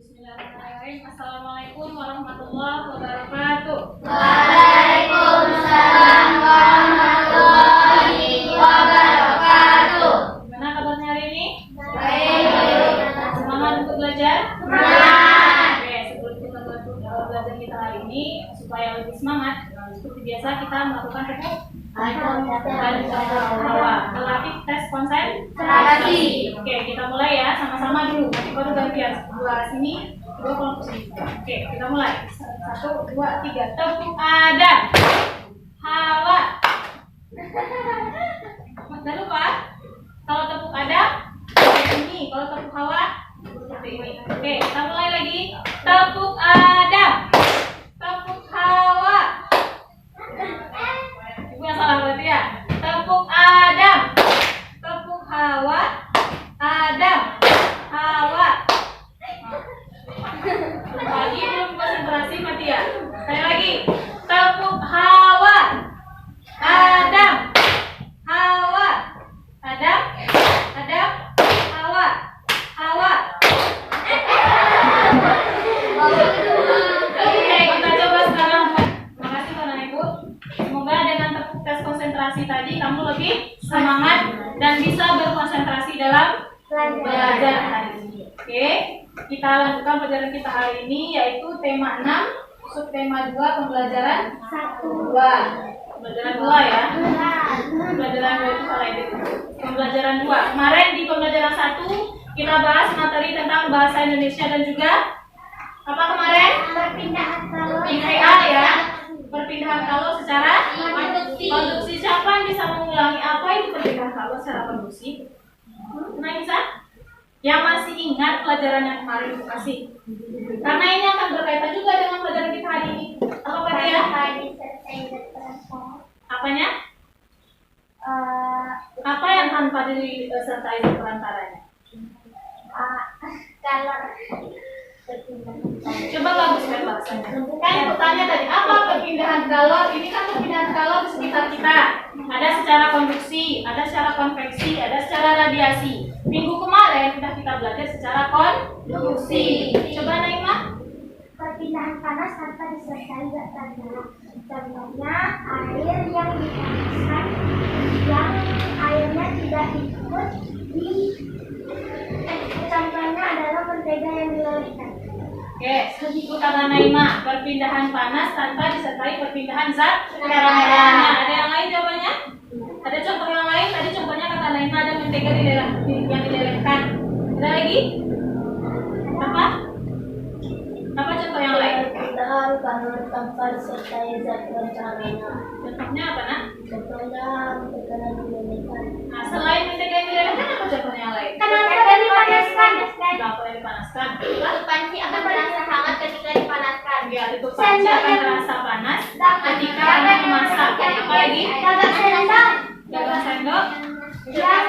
Bismillahirrahmanirrahim. Assalamualaikum warahmatullahi wabarakatuh. Waalaikumsalam warahmatullahi wabarakatuh. Gimana kabarnya hari ini? Baik. Semangat untuk belajar? Semangat. Oke, sebelum kita belajar kita hari ini, supaya lebih semangat, seperti biasa kita melakukan tepuk dan hawa, melatih tes konsentrasi. Oke, kita mulai ya, sama-sama dulu. Nanti baru gantian sebelah sini, dua kelompok sini. Oke, kita mulai. 1, 2, 3. Tepuk Adam. Hawa. Jangan lupa, kalau tepuk Adam seperti ini, kalau tepuk Hawa seperti ini. Oke, kita mulai lagi. Tepuk Adam. Tepuk Hawa. Ibu yang salah berarti ya. Tepuk Adam. Tepuk Hawa. Adam. Hawa. Lagi belum konsentrasi mati ya. Sekali lagi. Tepuk Hawa. Adam. Hawa. Adam. Adam. Hawa. Hawa. Oke, kita coba sekarang. Terima kasih Bapak Ibu. Semoga dengan tepuk tes konsentrasi tadi kamu lebih semangat dan bisa berkonsentrasi dalam belajar hari ini. Oke, kita lanjutkan pelajaran kita hari ini yaitu tema 6, subtema 2, pembelajaran 2. Pembelajaran 2 ya. Pembelajaran 2 itu salah edit. Pembelajaran 2. Kemarin di pembelajaran 1 kita bahas materi tentang bahasa Indonesia dan juga apa kemarin? Perpindahan kalau IPA ya. Perpindahan kalau secara konduksi. Siapa yang bisa mengulangi apa itu perpindahan kalau secara konduksi? Nah, bisa? Yang masih ingat pelajaran yang kemarin itu kasih. Karena ini akan berkaitan juga dengan pelajaran kita hari ini. Apa dia? Apanya? Apa yang tanpa disertai perantaranya? kalau Coba bagus kan bahasanya. Kan aku tanya tadi, apa perpindahan kalor? Ini kan perpindahan kalor di sekitar kita. Ada secara konduksi, ada secara konveksi, ada secara radiasi. Minggu kemarin sudah kita belajar secara konduksi. Coba Naima. perpindahan panas tanpa disertai zat penggerak. Contohnya air yang dipanaskan yang airnya tidak ikut di contohnya adalah mentega yang dilelehkan. Oke, itu kata Naima. Perpindahan panas tanpa disertai perpindahan zat merah-merahnya. Ada yang lain jawabannya? Ada contoh yang lain? Tadi contohnya kata Naima ada mentega yang dilelehkan. Ada lagi? Apa? Apa contoh yang lain? Perpindahan panas tanpa disertai zat perencananya. Contohnya apa nak? Contohnya mentega yang dilelehkan. Nah, selain mentega yang dilelehkan apa contohnya yang lain? Kenapa dipanaskan? Kenapa yang dipanaskan? Panci akan terasa hangat ketika dipanaskan. Ya, itu panci akan terasa panas ketika memasak. Apa lagi? Dagang sendok. Dagang sendok. Yang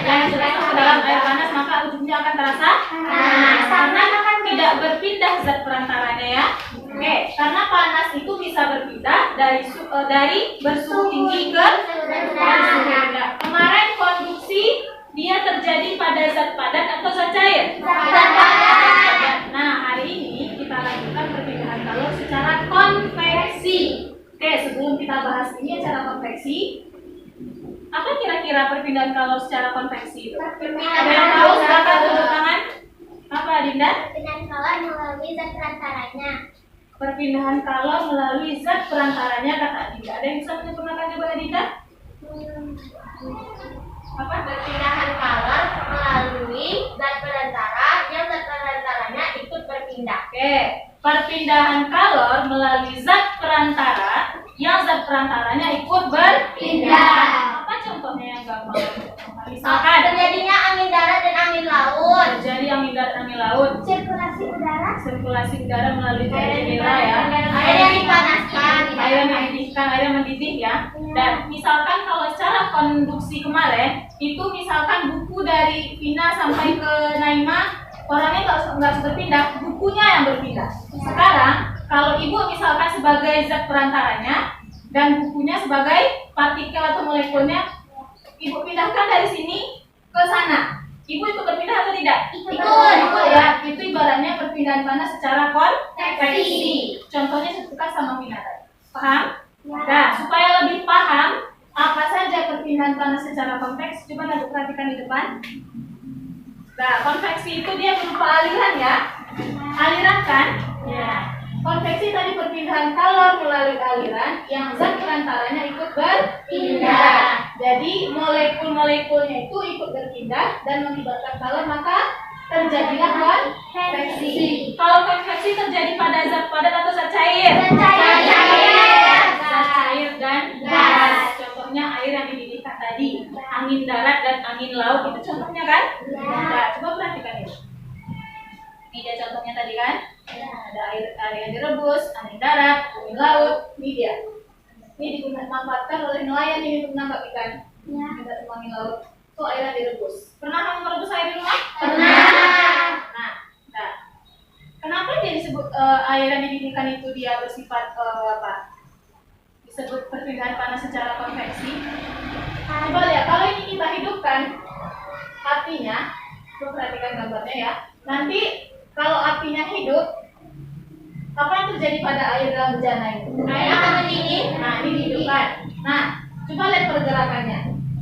Yang jatuh ke dalam air panas maka ujungnya akan terasa panas karena tidak berpindah zat perantaranya ya. Oke, karena panas itu bisa berpindah dari bersuhu tinggi ke bersuhu rendah. Kemarin konduksi dia terjadi pada zat padat atau zat cair? Zat padat. Nah, hari ini kita lanjutkan perpindahan kalor secara konveksi. Oke, sebelum kita bahas ini secara konveksi, apa kira-kira perpindahan kalor secara konveksi itu? Ada yang tahu? Silakan tunjuk tangan. Apa, Dinda? Perpindahan kalor melalui zat perantaranya. Perpindahan kalor melalui zat perantaranya kata Dinda. Ada yang bisa menyempurnakan jawaban Dinda? Apa? Perpindahan kalor melalui zat perantara yang zat perantaranya ikut berpindah. Oke, perpindahan kalor melalui zat perantara yang zat perantaranya ikut berpindah. Apa contohnya yang gampang? Misalkan Terjadinya angin darat dan angin laut. terjadi angin darat dan angin laut. Sirkulasi udara. Sirkulasi udara melalui jendela ya. Air yang dipanaskan. Air yang mendidihkan, air yang mendidih ya. Dan misalkan kalau secara konduksi kemarin itu misalkan buku dari Vina sampai ke Naima orangnya nggak berpindah, bukunya yang berpindah. Sekarang kalau ibu misalkan sebagai zat perantaranya dan bukunya sebagai partikel atau molekulnya, ibu pindahkan dari sini ke sana. Ibu ikut berpindah atau tidak? Ikut. Ikut ya. Itu ibaratnya perpindahan panas secara konveksi. Contohnya seputar sama Vina tadi. Paham? Nah, supaya lebih paham apa saja perpindahan panas secara konveksi, coba Ibu perhatikan di depan. Nah, konveksi itu dia berupa aliran ya. Aliran kan? Ya. Konveksi tadi perpindahan kalor melalui aliran yang zat perantaranya ikut berpindah. Jadi molekul-molekulnya itu ikut berpindah dan mengibatkan kalor, maka terjadilah konveksi. Kalau konveksi terjadi pada zat padat atau zat cair? Zat cair dan gas. Contohnya air yang dididihkan tadi, angin darat dan angin laut itu contohnya kan? Nah, coba perhatikan ini. Ini dia contohnya tadi kan? Ada air yang direbus, angin darat, angin laut, ini dia. Ini dimanfaatkan oleh nelayan ini untuk menangkap ikan. Ada angin laut. Itu air yang direbus. Pernah kamu merebus air di rumah? Pernah. Nah. Kenapa dia disebut air yang dididihkan itu dia bersifat apa? Disebut perpindahan panas secara konveksi. Coba lihat, kalau ini kita hidupkan, artinya, coba perhatikan gambarnya ya. Nanti kalau apinya hidup, apa yang terjadi pada air dalam bejana itu? Air akan mendidih. Nah, ini dihidupkan. Nah, coba lihat pergerakannya.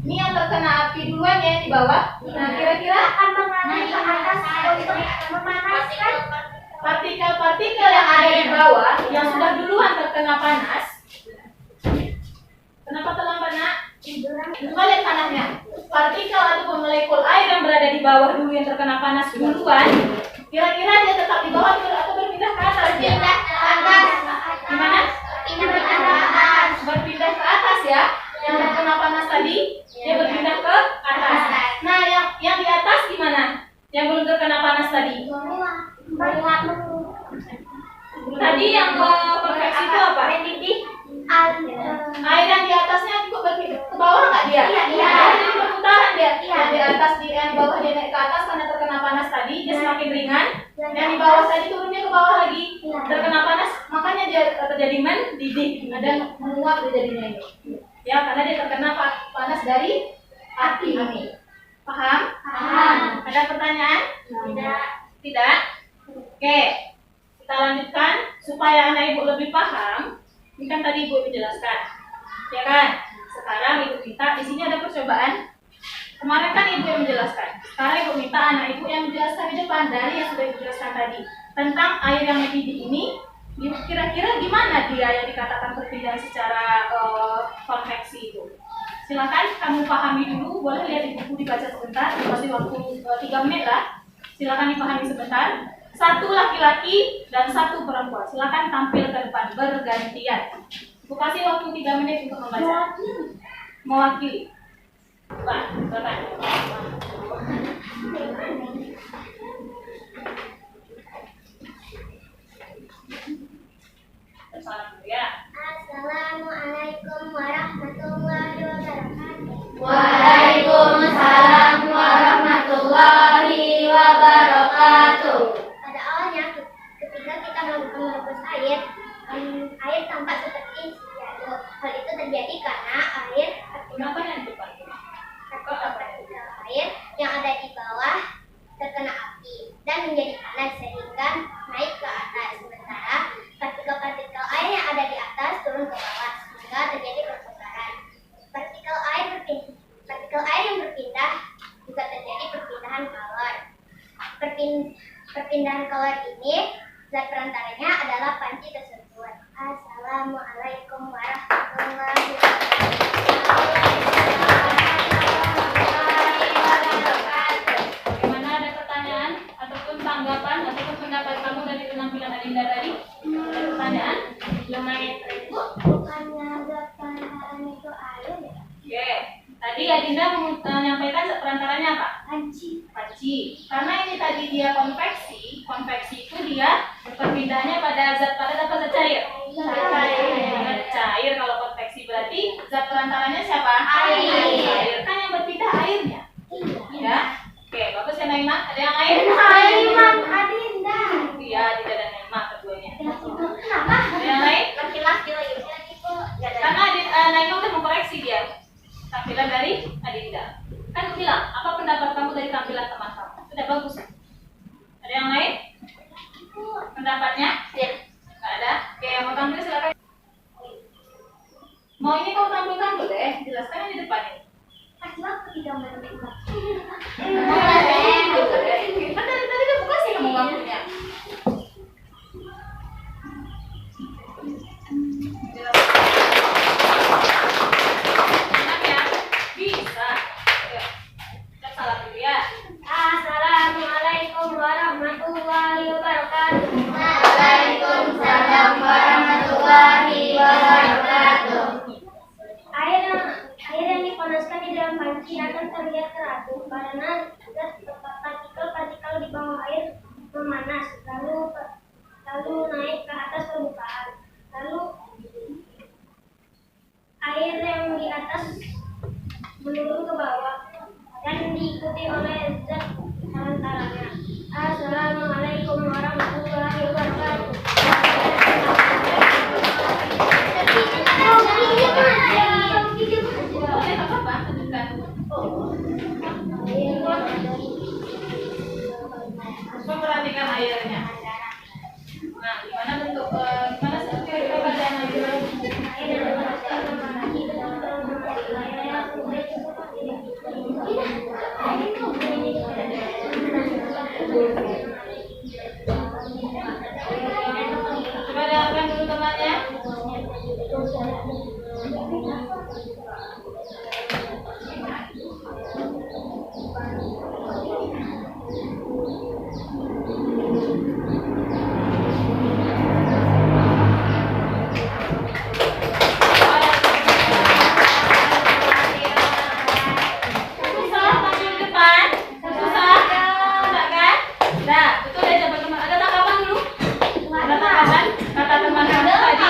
Ini yang terkena api duluan ya di bawah. Nah, kira-kira Akan mengalir ke atas untuk memanaskan partikel-partikel yang ada di bawah yang sudah duluan terkena panas. Kenapa terlambat, Nak? Coba lihat panasnya. Partikel ataupun molekul air yang berada di bawah dulu yang terkena panas duluan, kira-kira dia tetap di bawah atau berpindah ke atas dia? pindah ke atas. Gimana? Pindah ke atas. Berpindah ke atas ya. Yang terkena panas tadi, dia berpindah ke atas. Nah, yang di atas gimana? Yang belum terkena panas tadi? Tadi yang konveksi itu apa? Mendidih. Air yang di atasnya juga berpindah ke bawah nggak dia? Iya. Jadi perputaran dia. Iya. Yang di atas, yang di bawah dia naik ke atas karena terkena panas tadi, dia semakin ringan. Yang di bawah tadi turunnya ke bawah lagi, terkena panas, makanya dia terjadi mendidih dan menguap dia jadinya ini. Ya, karena dia terkena panas dari api ini. Paham? Paham. Ada pertanyaan? Tidak? Oke. Kita lanjutkan supaya anak ibu lebih paham. Ini kan tadi ibu menjelaskan, ya kan? Sekarang ibu minta, di sini ada percobaan. Kemarin kan ibu yang menjelaskan. Sekarang ibu minta anak ibu yang menjelaskan di depan dari yang sudah ibu jelaskan tadi tentang air yang mendidih ini. Kira-kira gimana dia yang dikatakan perpindahan secara konveksi itu? Silakan kamu pahami dulu. Boleh lihat di buku, dibaca sebentar. Masih waktu 3 menit lah. Silakan dipahami sebentar. Satu laki-laki dan satu perempuan. Silakan tampil ke depan bergantian. Ibu kasih waktu 3 menit untuk membaca. Mewakili. Pak, silakan. Salam dulu ya. Assalamualaikum warahmatullahi wabarakatuh. Waalaikumsalam warahmatullahi wabarakatuh. Pada awalnya, ketika kita melakukan merebus air, air tampak seperti jadul. Hal itu terjadi karena air Kenapa yang depan? partikel air yang ada di bawah terkena api dan menjadi panas sehingga naik ke atas. Sementara partikel-partikel air yang ada di atas turun ke bawah sehingga terjadi perputaran. Partikel air yang berpindah juga terjadi perpindahan kalor. Perpindahan kalor ini zat perantaranya adalah panci tersebut. Assalamualaikum warahmatullahi wabarakatuh. Bagaimana, ada pertanyaan ataupun tanggapan ataupun pendapat kamu dari penampilan Adinda tadi? Ada pertanyaan? Lumayan Bu, bukannya zat perantaran itu air ya? Oke. Tadi Adinda menyampaikan zat perantaranya apa? Panci. Panci. Karena ini tadi dia konveksi. Konveksi itu dia perpindahannya pada zat padat atau zat cair? Zat cair. Kalau konveksi berarti zat perantaranya siapa? Air. Kan yang berpindah airnya. Ya. Oke, bagus ya Naima. Ada yang lain? Adinda. Iya, Adinda dan Naima keduanya. Kenapa? Ada yang lain? Laki-laki lagi Bu. Karena Naima udah mengkoreksi dia tampilan dari Adinda. Kan bilang, apa pendapat kamu dari tampilan teman? bagus. Ada yang lain? Pendapatnya? Ya. Nggak ada? Oke, yang mau tampil silakan. Mau ini kau tampil deh, jelaskan yang di depan ini. Kasih waktu 3 menit. Kan dari tadi udah buka sih kamu waktunya. Enak ya? Bisa. Ayo, kita salam dulu ya. Assalamualaikum warahmatullahi wabarakatuh. Waalaikumsalam warahmatullahi wabarakatuh. Air yang dipanaskan di dalam panci akan terlihat teratur karena partikel-partikel di bawah air memanas, lalu naik ke atas permukaan. Lalu air yang di atas menurun ke bawah dan diikuti oleh zat perantaranya. Assalamualaikum warahmatullahi wabarakatuh. Boleh nggak apa-apa, tunjukkan. Perhatikan airnya. Nah, gimana bentuk, gimana seperti keadaan airnya? Coba dengarkan dulu temannya. Susah tampil di depan? Susah? Enggak kan? Nah, betul ya coba teman. Ada tanggapan dulu? Ada tanggapan? Kata teman kamu tadi,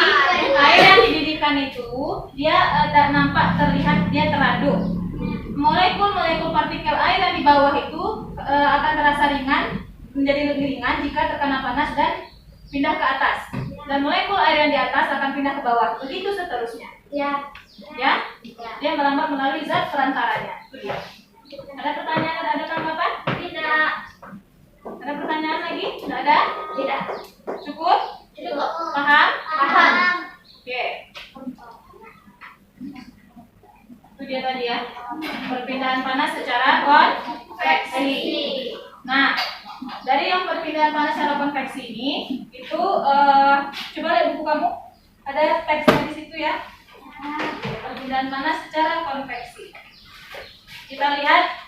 air yang dididihkan itu dia nampak terlihat dia teraduk. Molekul-molekul partikel air yang di bawah itu akan terasa ringan, menjadi lebih ringan jika terkena panas dan pindah ke atas. Dan molekul air yang di atas akan pindah ke bawah. Begitu seterusnya. Ya. Ya? Dia melambat melalui zat perantaranya. Itu dia. Ada pertanyaan, ada tanggapan? Tidak. Ada pertanyaan lagi? Tidak ada? Tidak. Cukup? Cukup. Paham? Paham. Oke. Itu dia tadi ya. Perpindahan panas secara konveksi. Nah, dari yang perpindahan panas secara konveksi ini, itu coba lihat buku kamu. Ada teksnya di situ ya. Perpindahan panas secara konveksi. Kita lihat.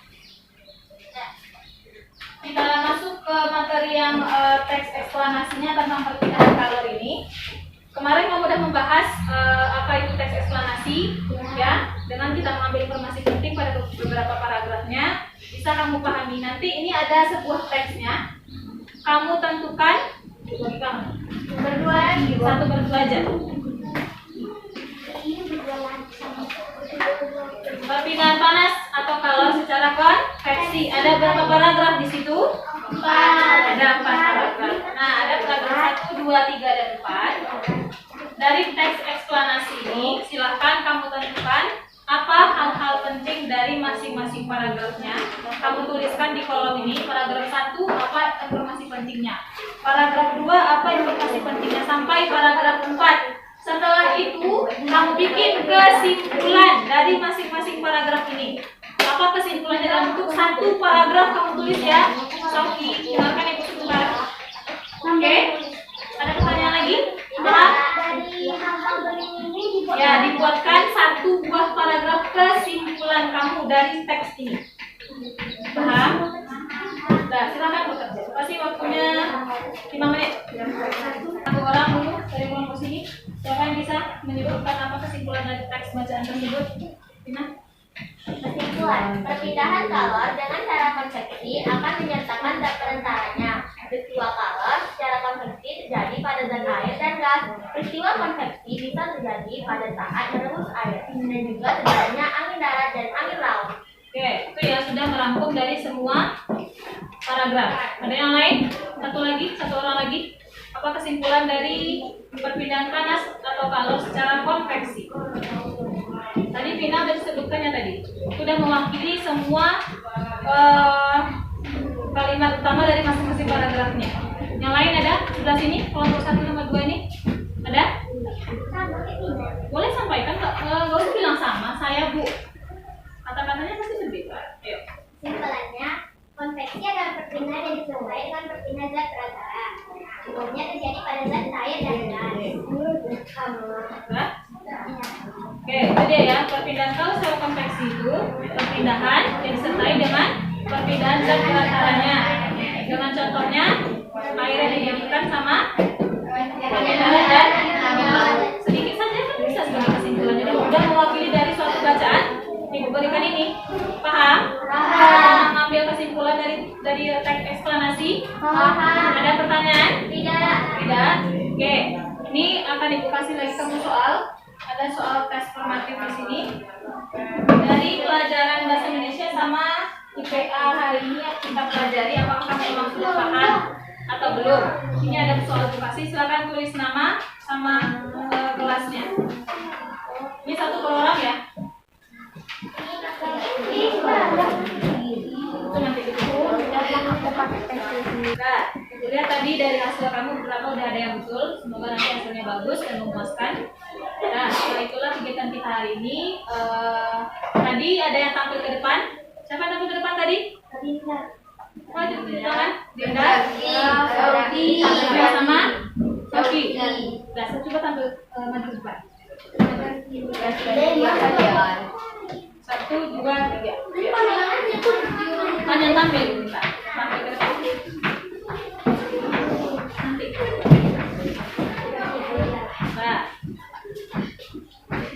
Kita masuk ke materi yang teks eksplanasinya tentang perpindahan kalor ini. Kemarin kamu sudah membahas apa itu teks eksplanasi, ya, dengan kita mengambil informasi penting pada beberapa paragrafnya. Bisa kamu pahami. Nanti ini ada sebuah teksnya. Kamu tentukan berdua, satu berdua aja. Perpindahan panas atau kalor secara konveksi. Ada berapa paragraf di situ? 4. Ada 4 paragraf. Nah, ada paragraf 1, 2, 3, dan 4. Dari teks eksplanasi ini, silahkan kamu tentukan apa hal-hal penting dari masing-masing paragrafnya. Kamu tuliskan di kolom ini. Paragraf 1, apa informasi pentingnya. Paragraf 2, apa informasi pentingnya. Sampai paragraf 4. Setelah itu, kamu bikin kesimpulan dari masing-masing paragraf ini. Apa kesimpulannya dalam bentuk satu paragraf kamu tulis ya. Sofi, dengarkan ibu sebentar. Oke? Ada pertanyaan lagi? Paham? Ya, dibuatkan satu buah paragraf kesimpulan kamu dari teks ini. Paham? Nah, silakan bekerja. Kasih waktunya 5 menit. Satu orang dulu dari kelompok sini. Siapa yang bisa menyebutkan apa kesimpulan dari teks bacaan tersebut? Tina? Kesimpulan, perpindahan kalor dengan cara konveksi akan menyertakan zat perantaranya. Peristiwa kalor secara konveksi terjadi pada zat air dan gas. Peristiwa konveksi bisa terjadi pada saat merebus air dan juga terjadinya angin darat dan angin laut. Oke, itu ya sudah merangkum dari semua paragraf. Ada yang lain? Satu orang lagi. Apa kesimpulan dari perpindahan panas atau kalor secara konveksi? Tadi Vina sudah disebutkannya tadi. Sudah mewakili semua kalimat utama dari masing-masing paragrafnya. Yang lain ada sebelah sini, kelompok 1 nomor 2 ini ada? Boleh sampaikan, nggak usah bilang sama, saya Bu. Kata-katanya pasti berbeda. Ayo. Simpulannya, konveksi adalah perpindahan yang disertai dengan perpindahan zat perantara. Umumnya terjadi pada zat cair dan gas. Nah, oke, itu dia ya. Perpindahan kalau secara konveksi itu perpindahan yang disertai dengan perpindahan zat perantaranya. Dengan contohnya, air yang dijadikan sama perpindahan dan sedikit saja kan bisa sebagai kesimpulan. Jadi mudah mewakili dari suatu bacaan. Ibu berikan ini, paham? Mengambil kesimpulan dari teks eksplanasi. Ada pertanyaan? Tidak. Oke, ini akan ibu kasih lagi kamu soal. Ada soal tes formatif di sini. Dari pelajaran bahasa Indonesia sama IPA hari ini yang kita pelajari, apakah kamu memang sudah paham atau belum? Ini ada soal edukasi. Silakan tulis nama sama kelasnya. Ini satu per orang ya. Itu nanti nah, lihat tadi dari hasil kamu beberapa udah ada yang betul. Semoga nanti hasilnya bagus dan memuaskan. Nah, setelah itulah kegiatan kita hari ini. Tadi ada yang tampil ke depan. Siapa yang tampil ke depan tadi? Oh, di tangan? Dinda, Sofi, sama Sofi. Nah, saya coba tampil maju ke depan. 1, 2, 3. Hanya tampil kita. Tampil ke depan. Nanti. Nah.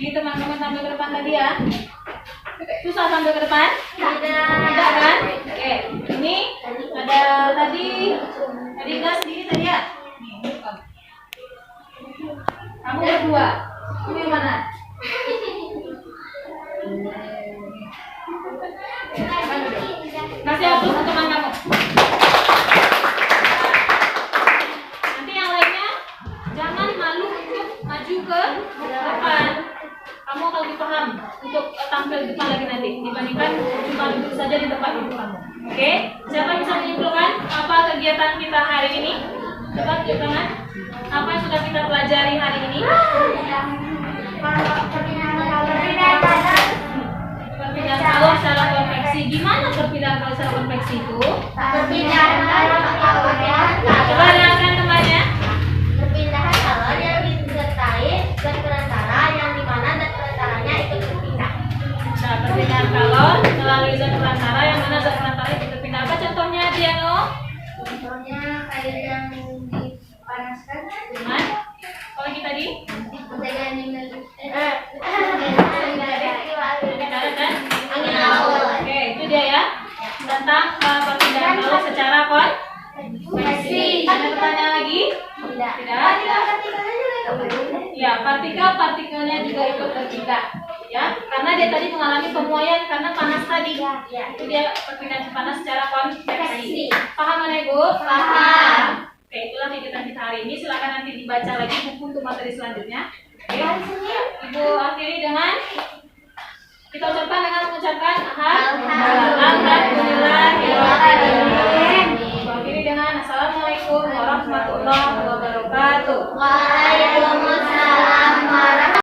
Ini teman-teman tampil ke depan tadi ya. Susah tampil ke depan? Tidak kan? Oke. Ini ada tadi enggak sendiri tadi ya? Nih, kamu berdua. Ini yang mana? Kasih aplaus untuk teman kamu. Nanti yang lainnya jangan malu untuk maju ke depan. Kamu akan lebih paham untuk tampil di depan lagi nanti dibandingkan cuma duduk saja di tempat duduk kamu. Oke? Siapa yang bisa menyimpulkan apa kegiatan kita hari ini? Coba tunjuk tangan. Apa yang sudah kita pelajari hari ini? Perpindahan kalor secara konveksi. Gimana perpindahan kalor secara konveksi itu? Coba dengarkan temannya. Perpindahan kalor yang disertai zat perantara yang dimana zat perantaranya ikut berpindah. Nah, perpindahan kalor melalui zat perantara yang mana zat perantara ikut berpindah. Apa contohnya, Diano? Contohnya air yang dipanaskan Dengan apa lagi tadi? dengan Angin laut. Oke, itu dia ya. Tentang perpindahan kalor secara konveksi. Ada pertanyaan lagi? Tidak. Ya, partikelnya juga ikut berpindah. Ya, karena dia tadi mengalami pemuaian karena panas tadi. Itu dia perpindahan panas secara konveksi. Paham mana Ibu? Paham. Oke, itulah kegiatan kita hari ini. Silakan nanti dibaca lagi buku untuk materi selanjutnya. Oke. Ya, Ibu akhiri dengan kita ucapkan dengan mengucapkan Alhamdulillahirobbilalamin. Akhiri dengan Assalamualaikum warahmatullahi wabarakatuh. Waalaikumsalam.